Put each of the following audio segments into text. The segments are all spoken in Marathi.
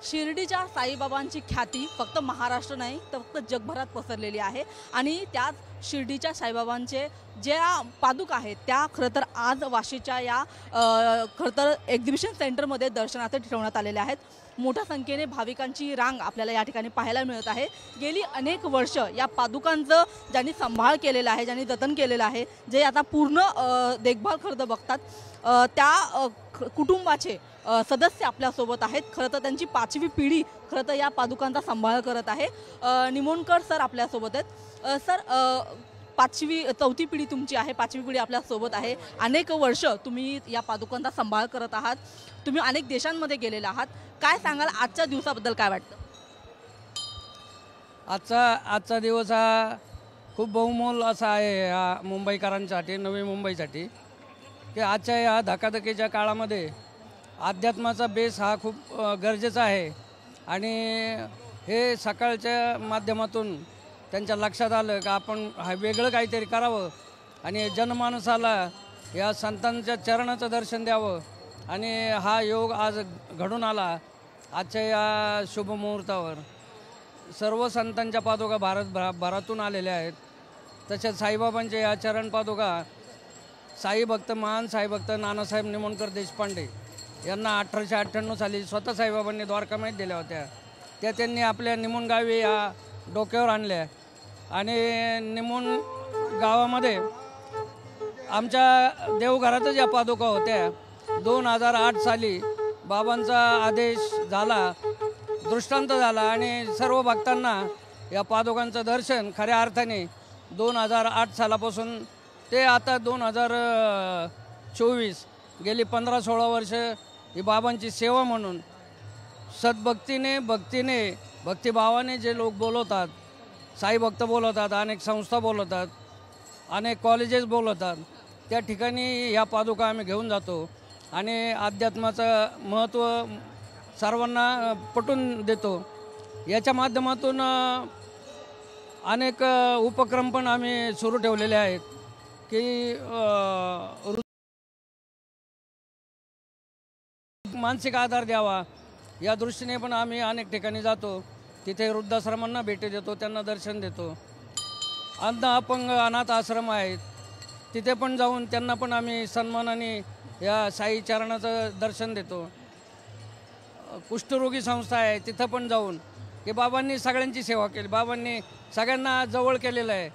शिर्डीच्या साईबाबांची ख्याती फक्त महाराष्ट्र नाही तर फक्त जगभरात पसरलेली आहे आणि त्याच शिर्डीच्या साईबाबांचे ज्या पादुका आहेत त्या खरं तर आज वाशीच्या या खरं तर एक्झिबिशन सेंटरमध्ये दर्शनासाठी ठेवण्यात आलेल्या आहेत। मोठ्या संख्येने भाविकांची रांग आपल्याला या ठिकाणी पाहायला मिळत आहे। गेली अनेक वर्ष या पादुकांचं ज्यांनी सांभाळ केलेला आहे, ज्यांनी जतन केलेलं आहे, जे आता पूर्ण देखभाल खरं तर बघतात त्या कुटुंबाचे सदस्य आपल्यासोबत आहेत। खरं तर त्यांची 5वी पिढी खरं तर या पादुकांचा सांभाळ करत आहे। निमोणकर सर आपल्यासोबत आहेत। सर 4थी पिढी तुमची आहे, 5वी पिढी आपल्यासोबत आहे। अनेक वर्ष तुम्ही या पादुकांचा सांभाळ करत आहात, तुम्ही अनेक देशांमध्ये गेलेला आहात। काय सांगाल आजच्या दिवसाबद्दल, काय वाटतं? आजचा दिवस हा खूप बहुमोल असा आहे या मुंबईकरांसाठी, नवी मुंबईसाठी, की आजच्या या धकाधकीच्या काळामध्ये अध्यात्माचा बेस हा खूप गरजेचा आहे। आणि हे सकाळच्या माध्यमातून त्यांच्या लक्षात आलं की आपण हा वेगळं काहीतरी करावं आणि जनमानसाला या संतांच्या चरणाचं दर्शन द्यावं। आणि हा योग आज घडून आला आजच्या या शुभमुहूर्तावर। सर्व संतांच्या पादुका भारतभरातून आलेल्या आहेत। तसेच साईबाबांच्या या चरण पादुका साईभक्त, महान साईभक्त नानासाहेब निमोणकर देशपांडे यांना 1898 साली स्वतः साईबाबांनी द्वारकामाईत दिल्या होत्या। त्या त्यांनी आपल्या निमोण गावी या डोक्यावर आणल्या आणि निमोण गावामध्ये आमच्या देवघरातच या पादुका होत्या। 2008 साली बाबांचा आदेश झाला, दृष्टांत झाला आणि सर्व भक्तांना या पादुकांचं दर्शन खऱ्या अर्थाने 2008 सालापासून ते आता 2024 गेली 15-16 वर्ष ही बाबांची सेवा म्हणून सद्भक्तीने, भक्तिभावाने जे लोक बोलवतात, साई भक्त बोलवतात, अनेक संस्था बोलवतात, अनेक कॉलेजेस बोलवतात, त्या ठिकाणी या पादुका आम्ही घेऊन जातो आणि अध्यात्माचं महत्त्व सर्वांना पटवून देतो। याच्या माध्यमातून अनेक उपक्रम पण आम्ही सुरू ठेवलेले आहेत की मानसिक आधार द्यावा या दृष्टीने पण आम्ही अनेक ठिकाणी जातो। तिथे वृद्धाश्रमांना भेटी देतो, त्यांना दर्शन देतो। अंध अपंग अनाथ आश्रम आहेत, तिथे पण जाऊन त्यांना पण आम्ही सन्मानाने या साई चरणाचं दर्शन देतो। कुष्ठरोगी संस्था आहे, तिथं पण जाऊन की बाबांनी सगळ्यांची सेवा केली, बाबांनी सगळ्यांना जवळ केलेलं आहे।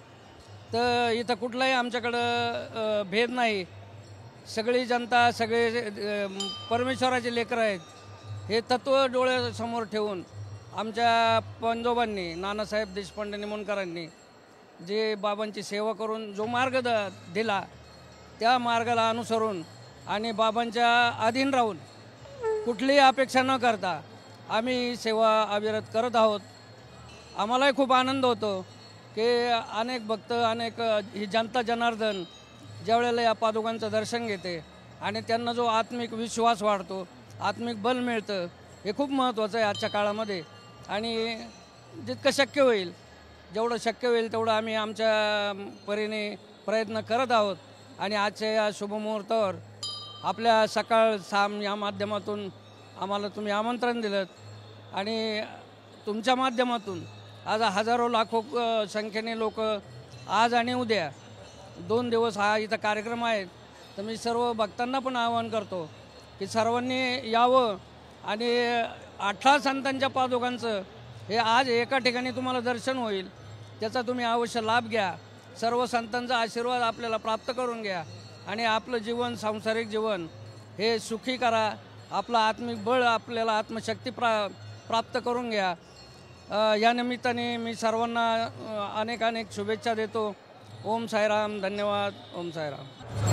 तर इथं कुठलाही आमच्याकडं भेद नाही, सगळी जनता, सगळे परमेश्वराचे लेकरं आहेत। हे तत्त्व डोळ्यासमोर ठेवून आमच्या पंजोबांनी, नानासाहेब देशपांडे निमोणकरांनी जे बाबांची सेवा करून जो मार्ग दिला, त्या मार्गाला अनुसरून आणि बाबांच्या अधीन राहून कुठलीही अपेक्षा न करता आम्ही सेवा अविरत करत आहोत। आम्हालाही खूप आनंद होतो की अनेक भक्त, अनेक ही जनता जनार्दन ज्यावेळेला या पादुकांचं दर्शन घेते आणि त्यांना जो आत्मिक विश्वास वाढतो, आत्मिक बल मिळतं, हे खूप महत्त्वाचं आहे आजच्या काळामध्ये। आणि जितकं शक्य होईल, जेवढं शक्य होईल तेवढं आम्ही आमच्या परीने प्रयत्न करत आहोत। आणि आजच्या या शुभमुहूर्तावर आपल्या सकाळ साम या माध्यमातून आम्हाला तुम्ही आमंत्रण दिलं आणि तुमच्या माध्यमातून आज हजारो लाखो संख्येने लोक आज आणि उद्या 2 दिवस हा इथं कार्यक्रम आहे। तर मी सर्व भक्तांना पण आवाहन करतो की सर्वांनी यावं आणि 18 संतांच्या पादुकांचं हे आज एका ठिकाणी तुम्हाला दर्शन होईल, त्याचा तुम्ही अवश्य लाभ घ्या। सर्व संतांचा आशीर्वाद आपल्याला प्राप्त करून घ्या आणि आपलं जीवन, सांसारिक जीवन हे सुखी करा। आपलं आत्मिक बळ, आपल्याला आत्मशक्ती प्राप्त करून घ्या। या निमित्ताने मी सर्वांना अनेक शुभेच्छा देतो। ओम साईराम, धन्यवाद। ओम साईराम।